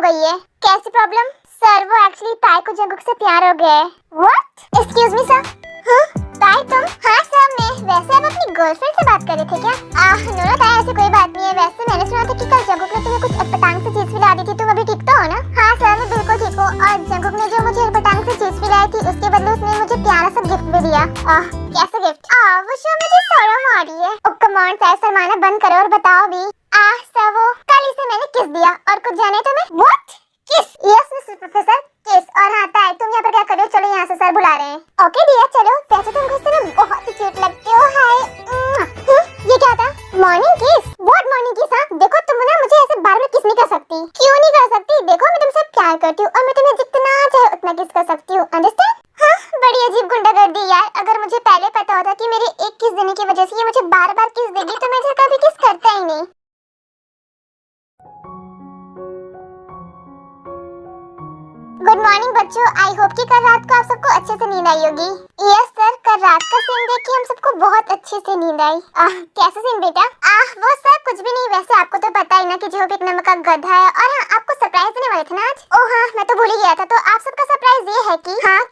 गई है। कैसी प्रॉब्लम? सर वो एक्चुअली ताई को जंगकुक से प्यार हो गया है। व्हाट? Excuse me sir. हाँ ताई तुम? हाँ सर मैं। वैसे आप अपनी गर्लफ्रेंड से बात कर रहे थे क्या? नो ताई ऐसी कोई बात नहीं है। वैसे मैंने सुना था कि कल जंगकुक ने तुम्हें कुछ अटपटांग से चीज पिला दी थी। तुम अभी ठीक तो हो ना? हाँ सर मैं बिल्कुल ठीक हूँ। और जंगकुक ने जो मुझे अटपटांग से चीज पिलाई थी उसके बदले उसने मुझे प्यारा सा गिफ्ट भी दिया। कैसा गिफ्ट? वो शो मुझे शर्म आ रही है। ओह कम ऑन सर, शर्माना बंद करो और बताओ भी। सर वो कल इसे मैंने किस दिया और कुछ जाने तुम्हें? व्हाट? किस? यस मिस्टर प्रोफेसर किस। और हाँ ताई तुम यहाँ पर क्या कर रहे हो? चलो यहाँ से सर बुला रहे हैं। ओके डियर चलो। वैसे तुम गुस्से में बहुत ही क्यूट लगते हो। हाय ये क्या था? मॉर्निंग किस? व्हाट मॉर्निंग किस? देखो तुम ना मुझे ऐसे बार बार किस नहीं कर सकती। क्यों नहीं कर सकती? देखो मैं तुमसे प्यार करती हूँ और मैं तुम्हें जितना चाहे उतना किस कर सकती हूँ। अंडरस्टैंड? बड़ी अजीब गुंडागर्दी यार। अगर मुझे पहले पता होता कि मेरे एक किस देने की वजह से ये मुझे बार बार किस देगी तो मैं इसे कभी किस करता ही नहीं। गुड मॉर्निंग बच्चों। आई होप कि कल रात को आप सबको अच्छे से नींद आई होगी। यस सर कल रात का सीन देख के हम सबको बहुत अच्छे से नींद आई। कैसा सीन बेटा? वो सर कुछ भी नहीं। वैसे आपको तो पता ही ना कि जो एक नंबर का गधा है। और हाँ आपको सरप्राइज देने वाले थे ना आज। ओह हाँ मैं तो भूल ही गया था। तो आप सबका सरप्राइज ये है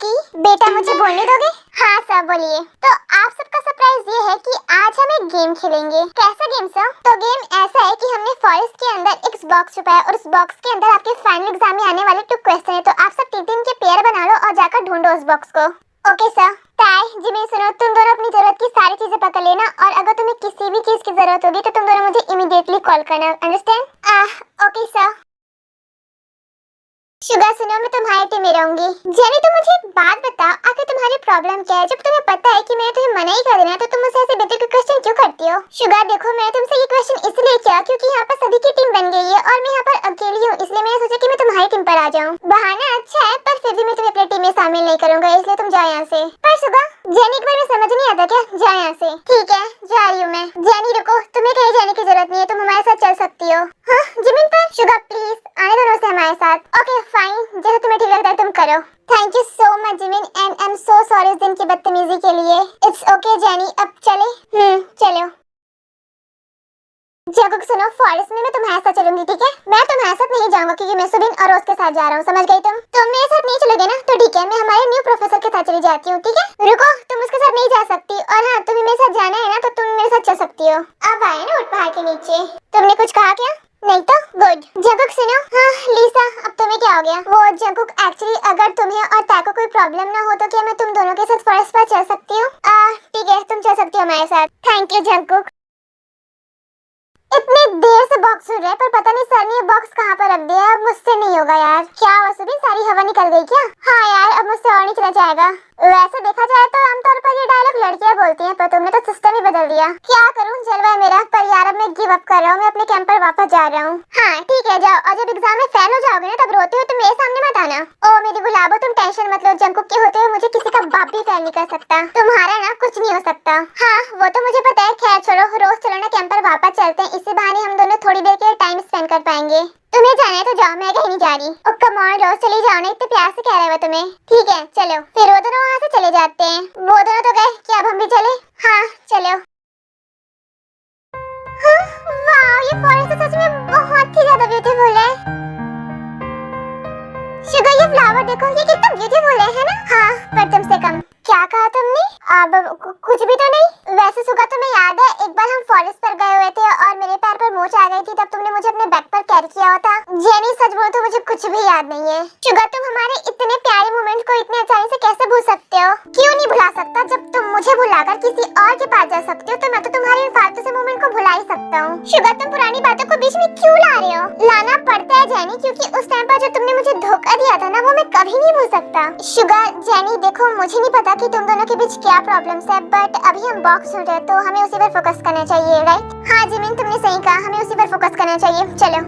कि बेटा मुझे बोलने दोगे? हाँ सर बोलिए। तो आप सबका सरप्राइज ये है कि आज हम एक गेम खेलेंगे। कैसा गेम सर? तो गेम ऐसा है कि हमने फॉरेस्ट के अंदर एक बॉक्स छुपाया और उस बॉक्स के अंदर आपके फाइनल एग्जाम में आने वाले 2 क्वेश्चन है। तो आप सब 3-3 के पेयर बना लो और जाकर ढूंढो उस बॉक्स को। Okay sir. ताई जिमी सुनो, तुम दोनों अपनी जरूरत की सारी चीजें पकड़ लेना और अगर तुम्हें किसी भी चीज की जरूरत होगी तो तुम दोनों मुझे इमीडिएटली कॉल करना। अंडरस्टैंड? Okay sir. शुगर सुनो मैं तुम्हारी टीम में रहूंगी। जेनी तुम मुझे एक बात बताओ, आखिर तुम्हारी प्रॉब्लम क्या है? जब तुम्हें पता है कि मैंने तुम्हें मना ही कर देना तो तुम मुझसे ऐसे बेटे के क्वेश्चन क्यों करती हो? शुगर देखो मैंने तुमसे ये क्वेश्चन इसलिए किया क्योंकि यहाँ पर सभी की टीम बन गई है और मैं यहाँ पर अकेली हूँ, इसलिए मैंने सोचा कि मैं तुम्हारी टीम पर आ जाऊँ। बहाना अच्छा है पर फिर भी मैं तुम्हें अपनी टीम में शामिल नहीं करूंगा, इसलिए तुम जाओ यहाँ से। पर शुगर जेनी के बारे में समझ नहीं आता क्या? जाओ यहाँ से। ठीक है जा रही हूँ मैं। जेनी रुको, तुम्हें कहीं जाने की जरूरत नहीं है, तुम हमारे साथ चल सकती हो। हाँ जिमिन पर शुगर प्लीज आने दो से हमारे साथ। ओके फाइन जैसे तुम्हें ठीक लगता है तुम करो। Thank you so much Jimin and I am so sorry इस दिन की बदतमीजी के लिए। इट्स ओके जेनी अब चले? चलो। जंगकुक सुनो, फॉरेस्ट में मैं तुम्हारे साथ चलूंगी ठीक है? मैं तुम्हारे साथ नहीं जाऊंगा क्योंकि मैं सुबिन और रोज के साथ जा रहा हूँ, समझ गई तुम? तुम मेरे साथ नहीं चलोगे ना तो ठीक है, मैं हमारे न्यू प्रोफेसर के साथ चली जाती हूँ ठीक है? रुको तुम उसके साथ नहीं जा सकती और हाँ तुम्हें मेरे साथ जाना है ना तो तुम मेरे साथ चल सकती हो। अब आए ना उठ पहाड़ के नीचे। तुमने कुछ कहा क्या? नहीं तो गुड। जंगकुक सुनो। हाँ लीसा अब तुम्हें क्या हो गया? वो जंगकुक एक्चुअली अगर तुम्हें और ताई को कोई प्रॉब्लम ना हो तो क्या मैं तुम दोनों के साथ फॉरेस्ट पर चल सकती हूँ? ठीक है तुम चल सकती हो हमारे साथ। Thank you Jungkook. इतनी देर से बॉक्स सुन रहे हैं पर पता नहीं सर ने ये बॉक्स कहाँ पर रख दिया है। अब मुझसे नहीं होगा यार। क्या वसुबी सारी हवा निकल गई क्या? हाँ यार अब मुझसे और नहीं चला जाएगा। वैसे देखा जाए तो आमतौर पर ये डायलॉग लड़कियां बोलती हैं पर तुमने तो सिस्टम ही बदल दिया। क्या करूँ जलवा है मेरा। पर यार अब मैं गिव अप कर रहा हूँ, मैं अपने कैंप पर वापस जा रहा हूँ। हाँ ठीक है जाओ और जब एग्जाम में फेल हो जाओगे ना तब रोते हो तो मेरे सामने मत आना। ओ मेरी गुलाबो तुम टेंशन मत लो, जंगकुक के होते हुए मुझे किसी का बाप भी फेल नहीं कर सकता। तुम्हारा ना कुछ नहीं हो सकता। हाँ वो तो मुझे पता है। खैर छोड़ो, रोज चलो ना कैंप पर वापस चलते हैं, इसी बहाने हम दोनों थोड़ी देर के लिए टाइम स्पेंड कर पाएंगे। तुम्हें जाना है तो जाओ, मैं कहीं नहीं जा रही। ओ कम ऑन रोज चली जाओ ना, इतने प्यार से कह रहे हो तुम्हें। ठीक है चलो। फिर वो दोनों वहाँ से चले जाते हैं। वो दोनों तो गए, क्या अब हम भी चले? हाँ चलो। वाह ये फॉरेस्ट सच में बहुत ही ज्यादा ब्यूटीफुल है। शुगर ये फ्लावर देखो ये कितना ब्यूटीफुल है ना? हाँ पर तुमसे कम। क्या कहा तुमने? अब कुछ भी तो नहीं। वैसे सुगा तुम्हें याद है एक बार हम फॉरेस्ट पर गए हुए थे और मेरे पैर पर मोच आ गई थी, तब तुमने मुझे अपने बैक पर कैरी किया हुआ था। जेनी सच बोलो तो मुझे कुछ भी याद नहीं है। शुगर तुम हमारे इतने प्यारे मोमेंट को इतने आसानी से कैसे भूल सकते हो? क्यों नहीं भुला सकता? जब तुम मुझे भुलाकर किसी और के पास जा सकते हो तो मैं तो तुम्हारे फालतू से मोमेंट को भुला ही सकता हूँ। शुगर तुम पुरानी बातों को बीच में क्यों ला रहे हो? लाना पड़ता है जेनी क्योंकि उस टाइम पर जो तुमने मुझे धोखा दिया था ना वो मैं कभी नहीं भूल सकता। शुगर जेनी देखो मुझे नहीं पता कि तुम दोनों के बीच क्या प्रॉब्लम्स है बट अभी हम बॉक्स ढूंढ रहे हैं तो हमें उसी पर फोकस करना चाहिए राइट? हाँ जिमिन तुमने सही कहा, हमें उसी पर फोकस करना चाहिए। चलो।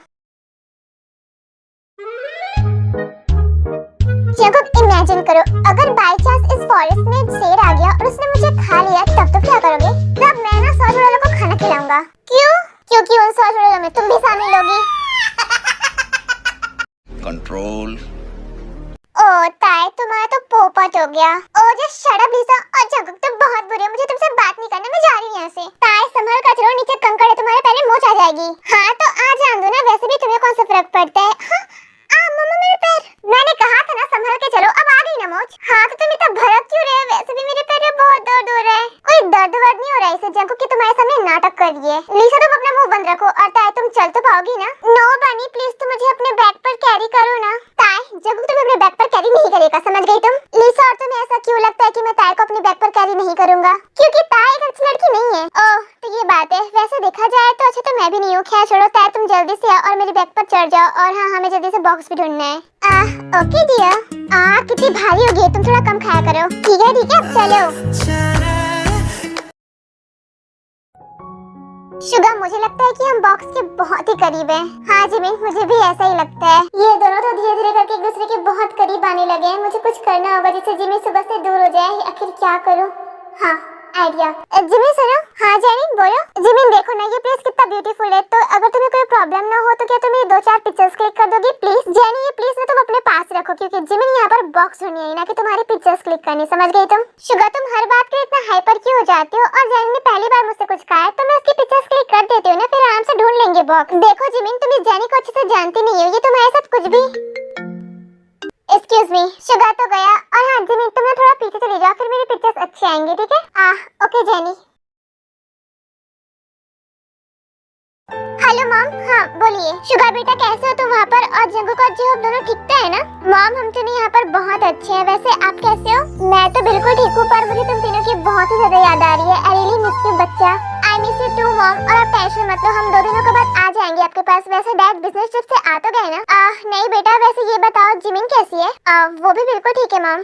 जंगकुक इमेजिन करो अगर बाय चांस इस फॉरेस्ट में शेर आ गया और उसने मुझे खा लिया तब तो क्या करोगे? तब मैं ना 100 चुड़ैलों को खाना खिलाऊंगा। क्यों? क्योंकि उन 100 चुड़ैलों में तुम भी शामिल होगी। कंट्रोल। ओ ताई तुम्हारा तो पोपट हो गया। ओ जस्ट शट अप लीसा। और जंगकुक तुम बहुत बुरे हो, मुझे तुमसे बात नहीं करना, मैं जा रही हूँ यहाँ से। ताई संभल कर चलो, नीचे कंकड़ है तुम्हारे, पहले मोच आ जाएगी। हाँ तो आ जान दो ना, वैसे भी तुम्हें कौन सा फर्क पड़ता है। हाँ करिए। लिसा तुम अपना मुंह बंद रखो और ताई तुम चल तो पाओगी ना? नो बनी प्लीज तुम मुझे अपने बैग पर कैरी करो ना। ताई जंकुक तुम्हें अपने बैग पर कैरी नहीं करेगा, समझ गई तुम? लिसा और तुम्हें ऐसा क्यों लगता है कि मैं ताई को अपने बैग पर कैरी नहीं करूंगा? क्योंकि ताई एक अच्छी लड़की नहीं है। ओह तो ये बात है। वैसे देखा जाए तो अच्छा तो मैं भी नहीं हूँ। खैर छोड़ो ताई तुम जल्दी से आओ और मेरे बैग पर चढ़ जाओ और हाँ हमें जल्दी से बॉक्स भी ढूंढना है। Okay dear. कितनी भारी हो गई, तुम थोड़ा कम खाया करो। ठीक है चलो। शुगर मुझे लगता है कि हम बॉक्स के बहुत ही करीब हैं। हाँ जिमिन मुझे भी ऐसा ही लगता है। ये दोनों तो धीरे धीरे करके एक दूसरे के बहुत करीब आने लगे हैं। मुझे कुछ करना होगा जिससे जिमिन सुबह से दूर हो जाए। आखिर क्या करूँ? हाँ आइडिया। जिमिन सुनो। हाँ जेनिन बोलो। जिमिन देखो ना ये प्लेस कितना ब्यूटीफुल है, तो अगर तुम्हें कोई प्रॉब्लम ना हो तो क्या तुम मेरी 2-4 पिक्चर्स क्लिक कर दोगी प्लीज? जेनी ये प्लीज ना तुम अपने पास रखो क्योंकि जिमिन यहाँ पर बॉक्स ढूंढनी है ना कि तुम्हारी पिक्चर्स क्लिक करनी, समझ गई तुम? शुगर तुम हर बात के इतना हाइपर क्यों हो जाती हो? और जेनी ने पहली बार मुझसे कुछ कहा है तो मैं उसकी पिक्चर्स क्लिक कर देती हूँ ना, फिर आराम से ढूंढ लेंगे बॉक्स। देखो जिमिन तुम इस जेनी को अच्छे से जानती नहीं हो, ये तुम्हारे साथ कुछ भी। एक्सक्यूज मी शुगर तो गया। और हाँ जिमिन तुम ना थोड़ा पीछे चली जाओ, फिर मेरी पिक्चर्स अच्छी आएंगी, ठीक है? Okay jenny. Hello mom. हाँ बोलिए। शुगर बेटा कैसे हो तुम वहाँ पर? और जंकुक और जिहोप दोनों ठीक तो है ना? मॉम हम तीनों यहाँ पर बहुत अच्छे हैं। वैसे आप कैसे हो? मैं तो बिल्कुल ठीक हूँ, पर मुझे तुम तीनों की बहुत ही ज्यादा याद आ रही है। आई रियली मिस यू बच्चा। I miss you too mom. और आप टेंशन मत लो, हम 2 दिनों के बाद आ जाएंगे आपके पास। वैसे डैड बिजनेस ट्रिप से आ तो गए ना? नहीं बेटा। वैसे ये बताओ जिमिन कैसी है? वो भी बिल्कुल ठीक है मॉम।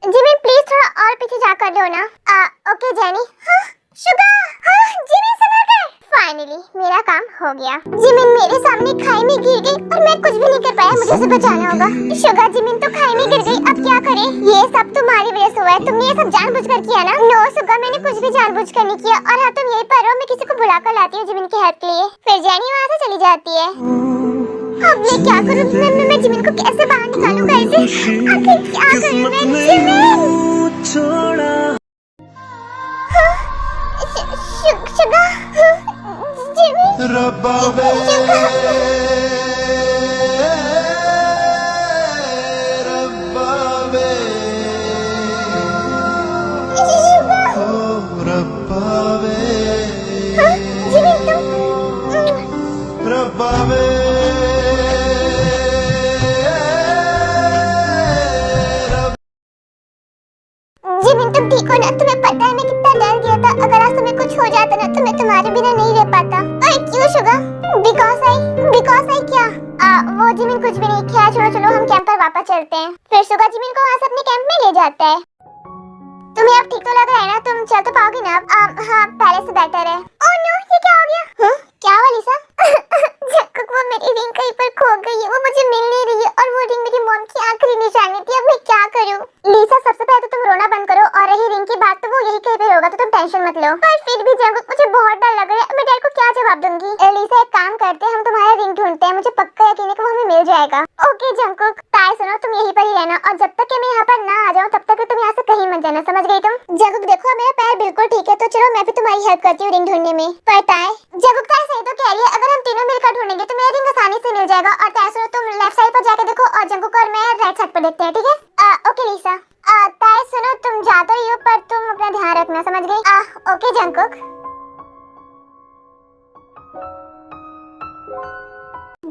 जिमिन प्लीज थोड़ा और पीछे जाकर लो ना। Okay jenny. शुगर। जिमिन संभल कर। फाइनली मेरा काम हो गया। जिमिन मेरे सामने खाई में गिर गई और मैं कुछ भी नहीं कर पाया। मुझे उसे बचाना होगा। शुगर जिमिन तो खाई में गिर गई, अब क्या करें? ये सब तुम्हारी वजह से हुआ है। तुमने ये सब जानबूझकर किया ना? नो शुगर मैंने कुछ भी जानबूझकर नहीं किया। और हाँ तुम यहीं पर रहो, मैं किसी को बुला कर लाती हूँ जिमिन की हेल्प के लिए। फिर जेनी वहाँ से चली जाती है। अब मैं क्या करूँ? मैं जिमिन को कैसे बाहर निकालूं घर से? आखिर क्या करूँ मैं? जिमिन छोड़ा। शुगर जिमिन रब्बा वे रब्बा वे रब्बा वे जिमिन तुम रब्बा वे जिमिन तुम ठीक हो ना? तुम्हें पता है मैं कितना डर गया था। अगर आज तुम्हें कुछ हो जाता ना तो मैं तुम्हारे बिना नहीं रह पाता। अरे क्यों शुगर? बिकॉज आई क्या? वो जिमिन कुछ भी नहीं। क्या छोड़ो चलो हम कैंप पर वापस चलते हैं। फिर शुगर जिमिन को वहाँ से अपने कैंप में ले जाता है। तुम्हें अब ठीक तो लग रहा है ना? तुम चल तो पाओगी ना? हाँ पहले से बेटर है। ओह नो ये क्या हो गया? क्या हुआ लिसा? जंकुक वो मेरी रिंग कहीं पर खो गई है, वो मुझे मिल नहीं रही है और वो रिंग मेरी मॉम की आखिरी निशानी थी। अब मैं क्या करूं? लिसा सबसे पहले तो तुम रोना बंद करो और रही रिंग की बात तो वो यही कहीं पे होगा तो तुम टेंशन मत लो। पर फिर भी जंकुक मुझे बहुत डर लग रहा है। मैं डैड को क्या जवाब दूंगी? लिसा एक काम करते हैं, हम तुम्हारा रिंग ढूंढते हैं। मुझे पक्का यकीन है कि वो हमें मिल जाएगा। Okay Jungkook. ताई सुनो तुम यहीं पर ही रहना और जब तक कि मैं यहाँ पर ना आ जाऊँ तब तक तुम यहाँ से कहीं मत जाना, समझ गई तुम? जंकुक देखो मेरा पैर बिल्कुल ठीक है तो चलो मैं भी तुम्हारी हेल्प करती हूँ रिंग ढूंढने में। पर ताई जंकुक ताई सही तो कह रही है, अगर हम तीनों मिलकर ढूंढेंगे तो मेरा रिंग आसानी से मिल जाएगा। और ताई सुनो तुम लेफ्ट साइड पर जाके देखो और जंकुक और मैं राइट साइड पर देखते हैं, ठीक है? ओके लिसा। ताई सुनो तुम जा तो रही हो पर तुम अपना ध्यान रखना, समझ गई? Okay Jungkook.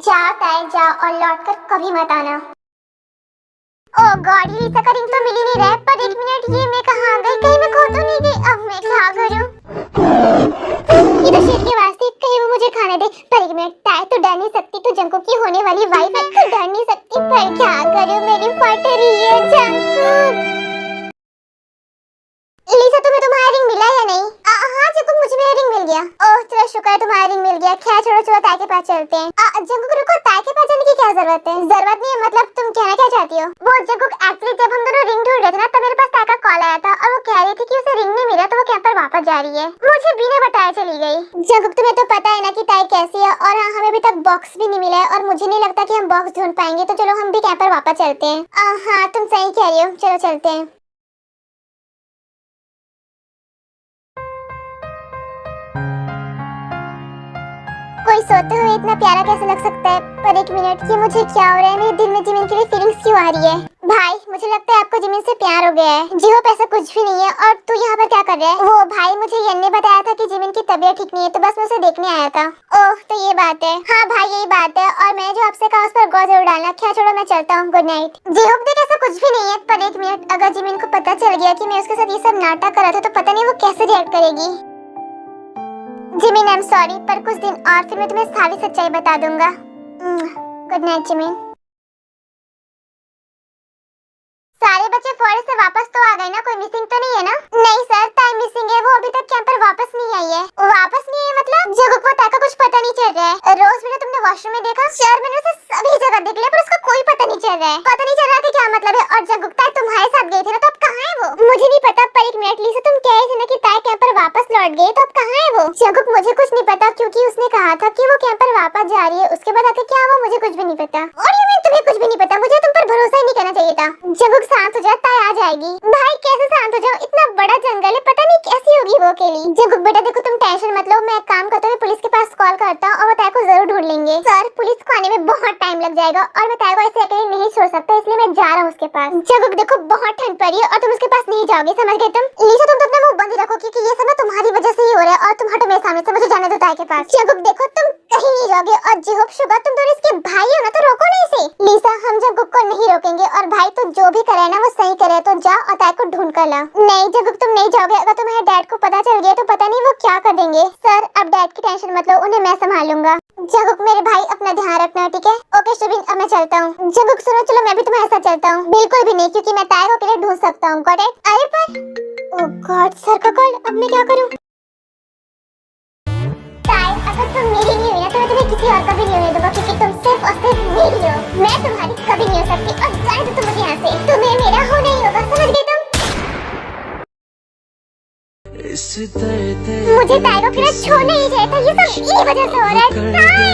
जाओ ताई जाओ और लौट कर कभी मत आना। ओह गॉड ये लिसा का रिंग तो मिल ही नहीं रहा है। पर एक मिनट ये मैं कहाँ गई? कहीं मैं खो तो नहीं गई? अब मैं क्या करूँ? ये तो शेर की आवाज़ थी, कहीं वो मुझे खाने दे। पर एक मिनट ताई तो डर नहीं सकती, तो जंकुक की होने वाली वाइफ है तो डर नहीं सकती। पर क्या करूँ मेरी फट रही है जंकुक। लिसा तुम्हें तुम्हारा रिंग मिला या नहीं? हाँ जंकुक मुझे मेरा रिंग मिल गया। ओह चलो शुक्र है तुम्हारा रिंग मिल गया। खैर छोड़ो चलो ताई के पास चलते हैं। जंकुक रुको, ताई के पास जाने की क्या जरूरत है? जरूरत नहीं है मतलब तुम कहना क्या चाहती हो? वो जंकुक एक्चुअली जब हम दोनों रिंग ढूंढ रहे थे ना तब मेरे पास ताई का कॉल आया था और वो कह रही थी कि उसे रिंग नहीं मिला तो वो कैंप पर वापस जा रही है। मुझे बिना बताए चली गई। जंकुक तुम्हें तो पता है ना कि ताई कैसी है। और हाँ हमें अभी तक बॉक्स भी नहीं मिला है और मुझे नहीं लगता कि हम बॉक्स ढूंढ पाएंगे, तो चलो हम भी कैंप पर वापस चलते हैं। हाँ तुम सही कह रही हो, चलो चलते हैं। कोई सोते हुए इतना प्यारा कैसे लग सकता है? पर एक मिनट ये मुझे क्या हो रहा है? मेरे दिल में जिमिन के लिए फीलिंग्स क्यों आ रही है? भाई मुझे लगता है आपको जिमिन से प्यार हो गया है। जी होप ऐसा कुछ भी नहीं है। और तू यहाँ पर क्या कर रहा है? वो भाई मुझे यन ने बताया था कि जिमिन की तबीयत ठीक नहीं है, तो बस मैं उसे देखने आया था। ओह तो ये बात है। हाँ भाई यही बात है, और मैं जो आपसे कहा उस पर गौर जरूर डालना। क्या छोड़ो मैं चलता हूँ, गुड नाइट। जी होप देख ऐसा कुछ भी नहीं है, पर एक मिनट, अगर जिमिन को पता चल गया कि मैं उसके साथ ये सब नाटक कर रहा था तो पता नहीं वो कैसे रिएक्ट करेगी। जिमिन आई एम सॉरी, पर कुछ दिन और फिर मैं तुम्हें सारी सच्चाई बता दूंगा। Good night Jimin. सारे बच्चे फॉरेस्ट से वापस तो आ गए ना? कोई मिसिंग तो नहीं है ना? नहीं सर, ताई मिसिंग है। वो अभी तक कैंप पर वापस नहीं आई है। वापस नहीं है मतलब? जगह को ताई का कुछ पता नहीं चल रहा है। रोज बेटा तुमने वॉशरूम में देखा? सर मैंने उसे सभी जगह देख लिया पर उसका कोई पता नहीं चल रहा है। पता नहीं चल रहा कि क्या मतलब है। और जगह ताई तुम्हारे साथ गई थी ना, तो अब कहाँ है वो? मुझे नहीं पता, पर एक मिनट लीसा, तुम कह रही थी ना कि ताई कैंप पर वापस लौट गई, तो अब कहाँ है वो? जगह मुझे कुछ नहीं पता, क्योंकि उसने कहा था कि वो कैंप पर वापस जा रही है। उसके बाद आके क्या हुआ मुझे कुछ भी नहीं पता। और ये तुम्हें कुछ भी नहीं पता? मुझे तुम पर भरोसा ही नहीं करना चाहिए था। जगह शांत हो जा, ताई आ जाएगी। भाई कैसे शांत हो जाऊं? इतना बड़ा जंगल है, पता नहीं कैसी होगी वो अकेली। जगह बेटा देखो तुम टेंशन मत लो, मैं एक काम करता हूँ, पुलिस के पास कॉल करता हूँ और वो ताई को जरूर ढूंढ लेंगे। सर पुलिस को आने में बहुत टाइम लग जाएगा और मैं ताई को ऐसे अकेले नहीं छोड़ सकता, इसलिए मैं जा रहा हूँ उसके पास। जगह देखो बहुत ठंड पड़ी है और तुम उसके पास नहीं जाओगे, समझ गए तुम? लीसा तुम तो अपना मुंह बंद ही रखो, क्योंकि ये सब ना तुम्हारी वजह से ही हो रहा है। और तुम हटो मेरे सामने से, मुझे जाने दो ताई के पास। जगह देखो तुम कहीं नहीं जाओगे, और जी होप शुभा तुम दोनों इसके भाई हो ना, तो रोको नहीं इसे। लीसा हम जगह को नहीं रोकेंगे, और भाई तो जो भी करे ना वो सही करे, तो जा और ताई को ढूंढ कर ला। नहीं जगह तुम नहीं जाओगे, अगर तुम्हारे डैड को पता चल गया तो पता नहीं वो क्या कर देंगे। सर अब डैड की टेंशन मत लो, उन्हें मैं संभाल लूंगा। जगह मेरे भाई अपना ध्यान रखना, ठीक है? ओके शुबिन अब मैं चलता हूँ। जगह सुनो, चलो मैं भी तुम्हारे साथ चलता हूँ। बिल्कुल भी नहीं, क्योंकि मैं ताई को अकेले ढूंढ सकता हूँ। Got it? अरे पर ओह गॉड, सर का कॉल, अब मैं क्या करूँ? ताई अगर तुम मेरी नहीं हुई ना तो मैं तुम्हें किसी और का भी नहीं होने दूंगा, क्योंकि तुम सिर्फ और सिर्फ मेरी हो। मैं तुम्हारी कभी नहीं हो सकती, और जाए तो तुम मुझे यहाँ से, तुम्हें मेरा होना ही होगा, समझ गए तुम? मुझे ताई को कितना छोड़ना ही चाहिए था, ये सब इन्हीं वजह से हो रहा है। ताई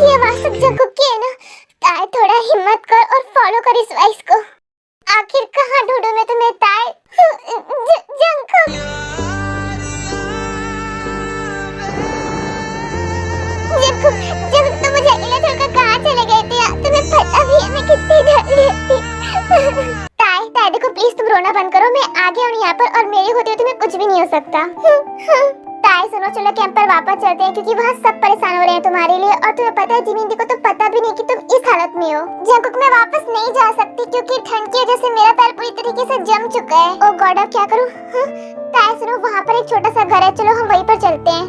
ये आवाज सब जंकुक की है ना? ताई थोड़ा हिम्मत कर और फॉलो कर इस वॉइस को। आखिर कहाँ ढूंढूं मैं तुम्हें ताई? जंकुक जब तुम मुझे अकेला छोड़कर कहाँ चले गए थे? तुम्हें पता भी है मैं कितनी डर रही थी। ताई ताई देखो प्लीज तुम रोना बंद करो, मैं आ गया हूँ यहाँ पर, और मेरे होते हुए तुम्हें कुछ भी नहीं हो सकता। ताई सुनो, चलो कैंप पर वापस चलते हैं, क्योंकि वहाँ सब परेशान हो रहे हैं तुम्हारे लिए, और तुम्हें पता है जिमिन दी को तो पता भी नहीं कि तुम इस हालत में हो। जंकुक मैं वापस नहीं जा सकती, क्योंकि ठंड की वजह से मेरा पैर पूरी तरीके से जम चुका है। ओह गॉड अब क्या करूँ? ताई सुनो, वहाँ पर एक छोटा सा घर है, चलो हम वहीं पर चलते हैं।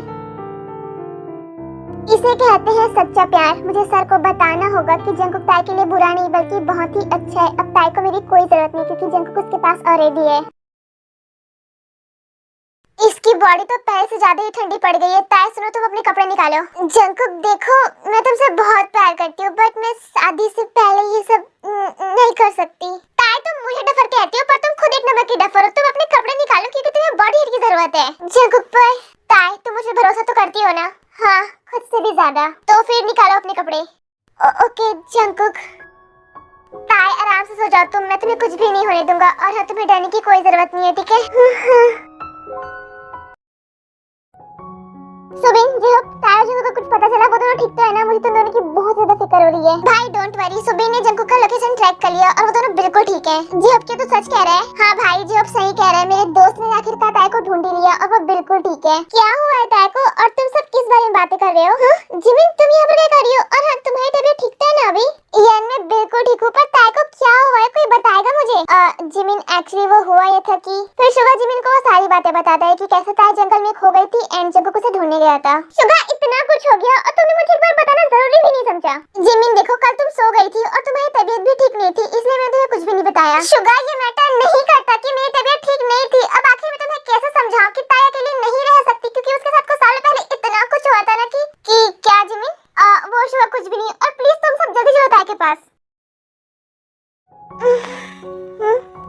इसे कहते हैं सच्चा प्यार। मुझे सर को बताना होगा कि जंकुक ताई के लिए बुरा नहीं बल्कि बहुत ही अच्छा है। अब ताई को मेरी कोई जरूरत नहीं, क्योंकि जंकुक उसके पास ऑलरेडी है। इसकी बॉडी तो पहले से ज्यादा ही ठंडी पड़ गई है। ताई सुनो, तुम अपने कपड़े निकालो। जंकुक देखो मैं तुमसे बहुत प्यार करती हूँ, बट मैं शादी से पहले ये सब नहीं कर सकती। ताई तुम मुझे डफर कहती हो, पर तुम खुद एक नंबर की डफर हो। तुम अपने कपड़े निकालो, क्योंकि तुम्हें बॉडी हीट की जरूरत है। जंकुक पर ताई तुम मुझे भरोसा तो करती हो ना? हाँ खुद से भी ज्यादा। तो फिर निकालो अपने कपड़े। Okay Jungkook. ताई आराम से सो जाओ तुम, मैं तुम्हें कुछ भी नहीं होने दूंगा, और हाँ तुम्हें डरने की कोई जरूरत नहीं है, ठीक है? सुबिन जी होप ताई जंकुक का कुछ पता चला? वो दोनों ठीक तो है ना? मुझे तुम दोनों की बहुत ज्यादा फिक्र हो रही है। भाई डोंट वरी, सुबिन ने जंकुक का लोकेशन ट्रैक कर लिया और वो दोनों बिल्कुल ठीक है। जी होप क्या तू सच कह रहा है? हाँ भाई जी होप सही कह रहा है, मेरे दोस्त ने आखिरकार ताई को ढूंढ ही लिया और वो बिल्कुल ठीक है। क्या हुआ है ताई को? और तुम सब किस बारे में बातें कर रहे हो? जिमिन तुम यहाँ पर क्या कर रही हो? और हाँ तुम्हारी तबीयत ठीक तो है ना अभी? यार मैं बिल्कुल ठीक हूँ, पर ताई को क्या हुआ है कोई बताएगा मुझे? जिमिन एक्चुअली वो हुआ ये था कि फिर शुगा जिमिन को वो सारी बातें बताता है कि कैसे ताई जंगल में खो गई थी एंड जंकुक उसे ढूंढने गया था। शुगा इतना कुछ हो गया और तुमने मुझे एक बार बताना जरूरी भी नहीं समझा? जिमिन देखो कल तुम सो गई थी और तुम्हारी तबीयत भी ठीक नहीं थी, इसलिए मैंने तुम्हें कुछ भी नहीं बताया। शुगा ये मैटर नहीं करता कि मेरी तबीयत ठीक नहीं थी। अब आखिर मैं तुम्हें कैसे समझाऊं कि ताई अकेली नहीं रह सकती, क्योंकि उसके साथ कुछ साल पहले इतना कुछ हुआ था ना कि क्या जिमिन? वो शुगा कुछ भी नहीं, और प्लीज तुम सब जल्दी चलो ताई के पास।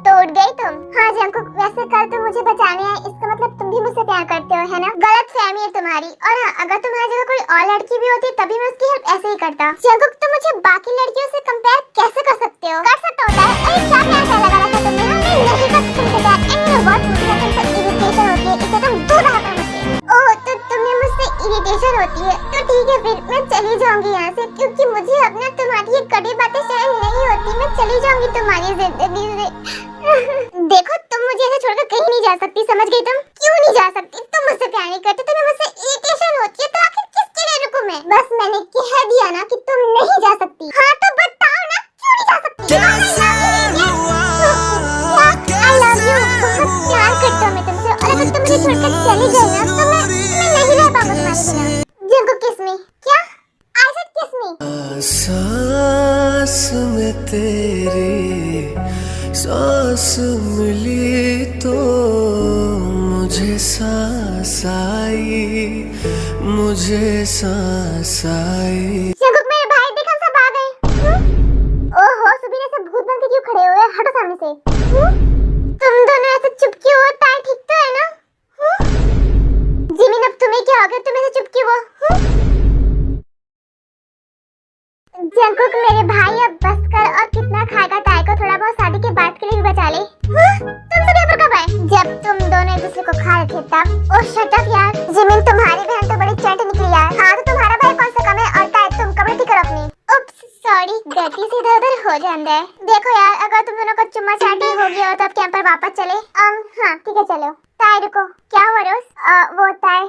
तो उठ गई तुम? हाँ जंकुक, वैसे कल तुम मुझे बचाने आए, इसका मतलब तुम भी मुझसे प्यार करते हो, है ना? गलत फहमी है तुम्हारी। और हाँ अगर तुम्हारी जगह कोई और लड़की भी होती तभी मैं उसकी हेल्प ऐसे ही करता। जंकुक तुम मुझे बाकी लड़कियों से कंपेयर कैसे कर सकते हो? कर सकता होता है। अरे क्या प्यार से लगा रखा तुमने? मैं नहीं कर सकती तुमसे प्यार। एंड यू नो व्हाट, मुझे तुमसे इरिटेशन होती है, इससे तुम दूर रहा करो मुझसे। ओह तो तुम्हें मुझसे इरिटेशन होती है, तो ठीक है फिर मैं चली जाऊंगी यहाँ से, क्योंकि मुझे अब ना तुम्हारी ये कड़ी बातें परेशान नहीं होती, मैं चली जाऊंगी तुम्हारी जिंदगी से। देखो तुम मुझे ऐसे छोड़कर कहीं नहीं जा सकती, समझ गई तुम? क्यों नहीं जा सकती? तुम मुझसे प्यार नहीं करते, तुम्हें मुझसे इरिटेशन होती है, तो आखिर किसके लिए रुकूं मैं? बस मैंने कह दिया ना कि तुम नहीं जा सकती। हाँ तो बताओ ना, क्यों नहीं जा सकती? I love you, बहुत प्यार करता हूँ मैं तुमसे, और अगर तुम मुझे छोड़कर चली गई ना तो मैं नहीं रह पाऊंगा तुम्हारे बिना। जंगकुक किस मी? क्या? I said kiss me। सांस में तेरी सांस मिली तो मुझे सांस आई, मुझे सांस आई। जंगकुक मेरे भाई देख हम सब आ गए। ओहो सुबीर ऐसे भूत बन के क्यों खड़े हुए? हटो सामने से। तुम दोनों ऐसे चुप क्यों हो? ताई ठीक तो है ना? जिमिन अब तुम्हें क्या हो गया? तुम ऐसे चुप क्यों हो? जंगकुक मेरे भाई अब बस कर, और कितना खाएगा ताई को? थोड़ा बहुत शादी के बाद के लिए भी बचा ले। तुम सब यहाँ पर कब आए? जब तुम दोनों एक दूसरे को खा रहे थे तब। ओह शट अप यार। जिमिन तुम्हारी बहन तो बड़ी चंट निकली यार। हाँ तो तुम्हारा भाई कौन सा कम है? और ताई तुम कपड़े ठीक करो अपनी। उप्स सॉरी, गलती से इधर उधर हो जाता है। देखो यार अगर तुम दोनों को चुम्मा चाटी हो गया हो तो अब कैंप पर वापस चले। हाँ ठीक है चलो। ताई रुको, क्या हुआ रोज? वो ताई